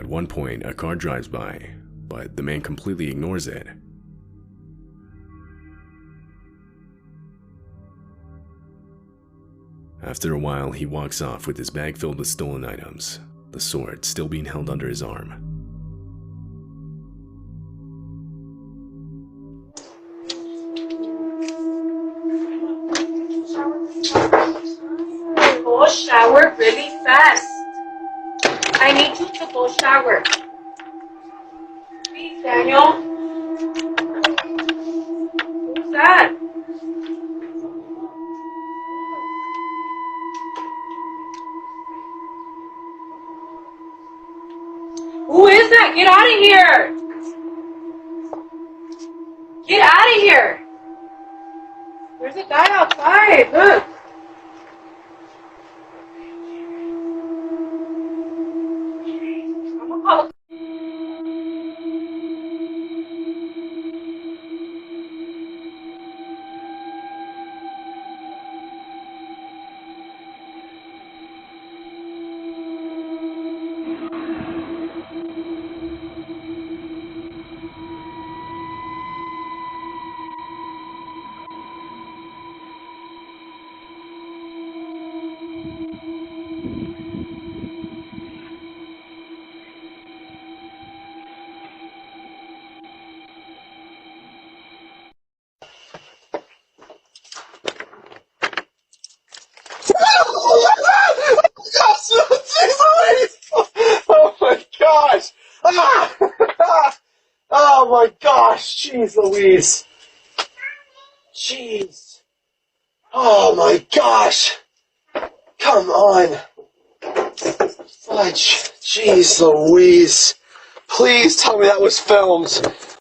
one point, a car drives by, but the man completely ignores it. After a while, he walks off with his bag filled with stolen items, the sword still being held under his arm. Go shower really fast. I need you to go shower. Please, Daniel. Who's that? Who is that? Get out of here! Get out of here! There's a guy outside. Look. I'm gonna call. Oh my gosh! Oh my gosh! Jeez Louise! Jeez! Oh my gosh! Come on! Fudge! Jeez Louise! Please tell me that was filmed!